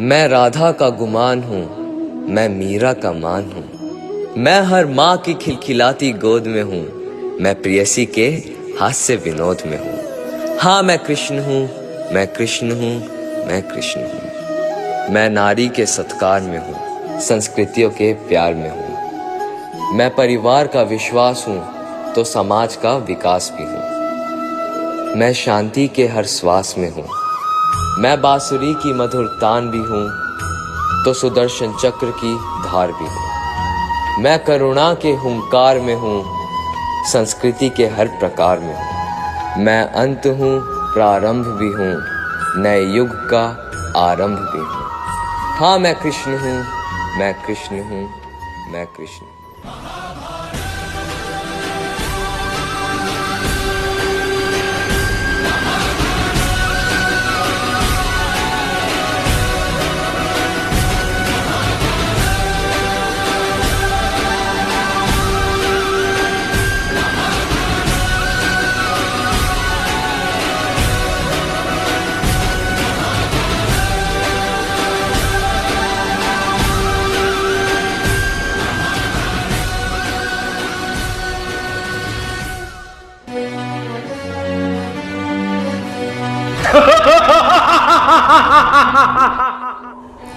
मैं राधा का गुमान हूँ, मैं मीरा का मान हूँ। मैं हर माँ की खिलखिलाती गोद में हूँ, मैं प्रेयसी के हास्य विनोद में हूँ। हाँ मैं कृष्ण हूँ, मैं कृष्ण हूँ, मैं कृष्ण हूँ। मैं नारी के सत्कार में हूँ, संस्कृतियों के प्यार में हूँ। मैं परिवार का विश्वास हूँ तो समाज का विकास भी हूँ। मैं शांति के हर श्वास में हूँ, मैं बांसुरी की मधुर तान भी हूँ तो सुदर्शन चक्र की धार भी हूँ। मैं करुणा के हुंकार में हूँ, संस्कृति के हर प्रकार में हूँ। मैं अंत हूँ, प्रारंभ भी हूँ, नए युग का आरंभ भी हूँ। हाँ मैं कृष्ण हूँ, मैं कृष्ण हूँ, मैं कृष्ण हूँ।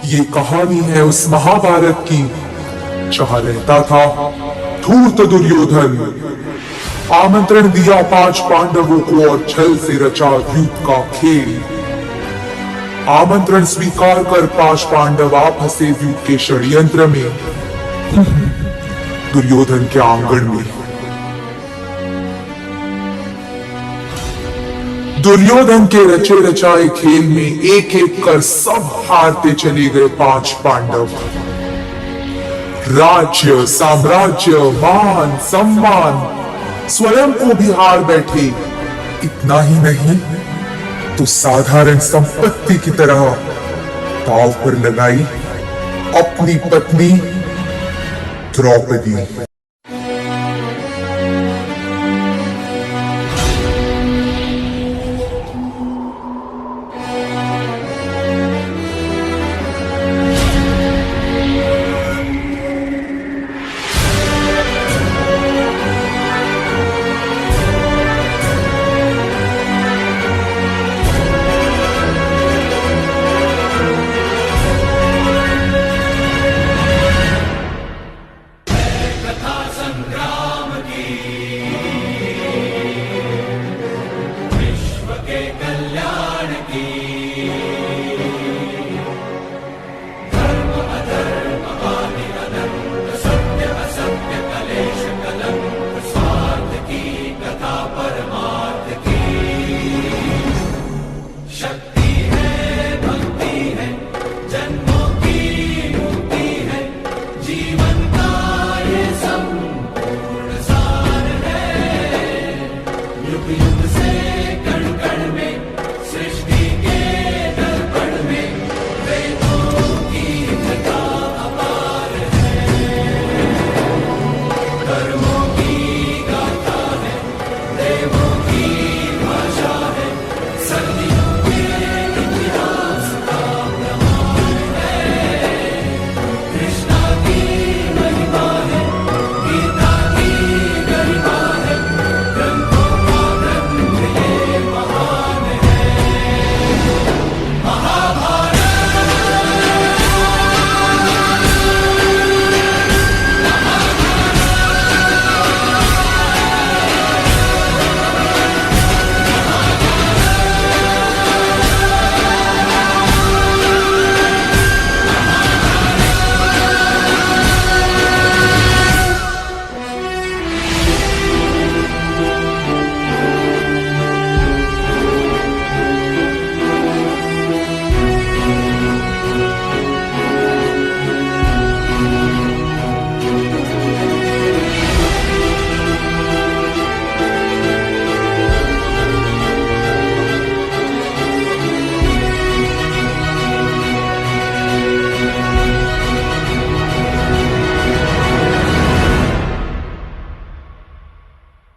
ये कहानी है उस महाभारत की जहां रहता था धूर्त दुर्योधन। आमंत्रण दिया 5 पांडवों को और छल से रचा युद्ध का खेल। आमंत्रण स्वीकार कर 5 पांडव आ फंसे युद्ध के षड्यंत्र में, दुर्योधन के आंगन में। दुर्योधन के रचे रचाए खेल में एक एक कर सब हारते चले गए 5 पांडव। राज्य, साम्राज्य, मान, सम्मान स्वयं को भी हार बैठे। इतना ही नहीं तो साधारण संपत्ति की तरह दांव पर लगाई अपनी पत्नी द्रौपदी।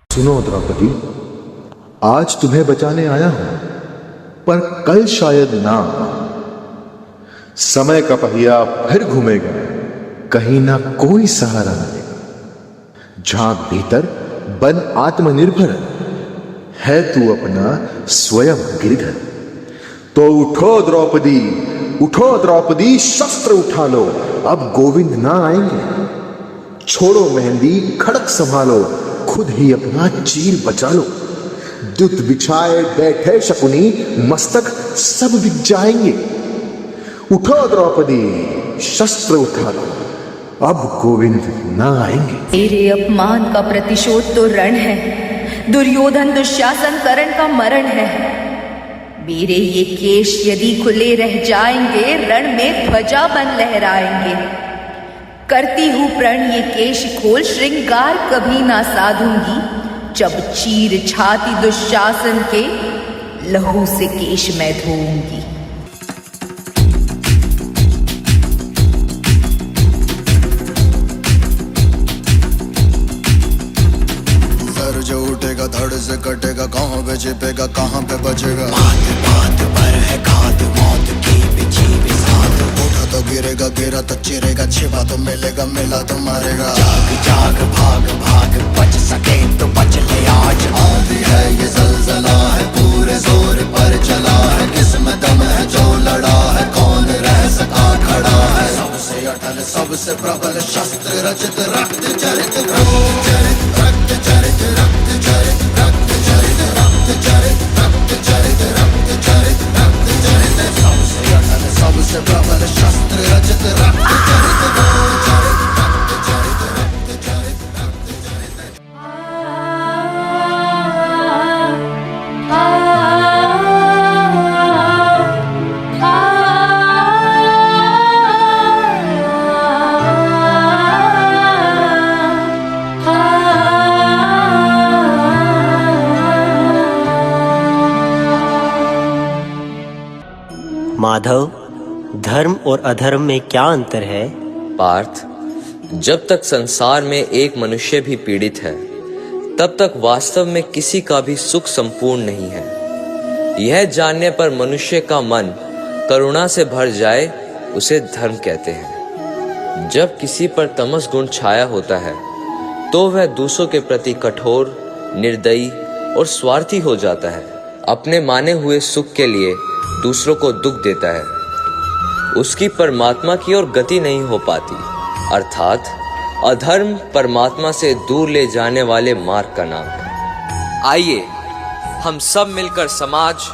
सुनो द्रौपदी, आज तुम्हें बचाने आया हूं, पर कल शायद ना। समय का पहिया फिर घूमेगा, कहीं ना कोई सहारा मिलेगा। झांक भीतर, बन आत्मनिर्भर, है तू अपना स्वयं गिरधर। तो उठो द्रौपदी, उठो द्रौपदी, शस्त्र उठा लो, अब गोविंद ना आएंगे। छोड़ो मेहंदी, खड़क संभालो, खुद ही अपना चीर बचा लो। दुत बिछाए बैठे शकुनी, मस्तक सब बिक जाएंगे। उठो द्रौपदी, शस्त्र उठा लो, अब गोविंद ना आएंगे। तेरे अपमान का प्रतिशोध तो रण है, दुर्योधन दुशासन करण का मरण है। मेरे ये केश यदि खुले रह जाएंगे, रण में ध्वजा बन लहराएंगे। करती हूं प्रण ये केश खोल, श्रृंगार कभी ना साधूंगी। जब चीर छाती दुशासन के, लहू से केश मैं धोऊंगी। जो उठेगा धड़ से कटेगा, कहाँ पे छिपेगा कहाँ पे बचेगा। बात बात पर है घात, मौत की बिछी बिसात। उठा तो गिरेगा, गिरा तो चिरेगा, छिपा तो मिलेगा, मिला तो मारेगा। जाग जाग भाग भाग, बच सके तो बच ले आज। आंधी है ये जलजला है, पूरे जोर पर चला है। किसमें दम है जो लड़ा है, कौन रह सका खड़ा है। सबसे अटल सबसे प्रबल शस्त्र रचित, रक्त चरित रक्त चरित रक्त चरित रक्त चरित रक्त चरित रक्त चरित रक्त चरित रक्त चरित रक्त चरित। सबसे अटल सबसे प्रबल शस्त्र रचित, रक्त चरित रक्त चरित रक्त चरित रक्त चरित रक्त चरित। माधव, धर्म और अधर्म में क्या अंतर है? पार्थ, जब तक संसार में एक मनुष्य भी पीड़ित है, तब तक वास्तव में किसी का भी सुख संपूर्ण नहीं है। यह जानने पर मनुष्य का मन करुणा से भर जाए, उसे धर्म कहते हैं। जब किसी पर तमस गुण छाया होता है, तो वह दूसरों के प्रति कठोर, निर्दयी और स्वार्थी हो जाता है। अपने माने हुए सुख के लिए दूसरों को दुख देता है। उसकी परमात्मा की ओर गति नहीं हो पाती। अर्थात अधर्म परमात्मा से दूर ले जाने वाले मार्ग का नाम है। आइए हम सब मिलकर समाज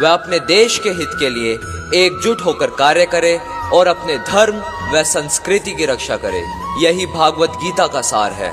व अपने देश के हित के लिए एकजुट होकर कार्य करें और अपने धर्म व संस्कृति की रक्षा करें। यही भागवत गीता का सार है।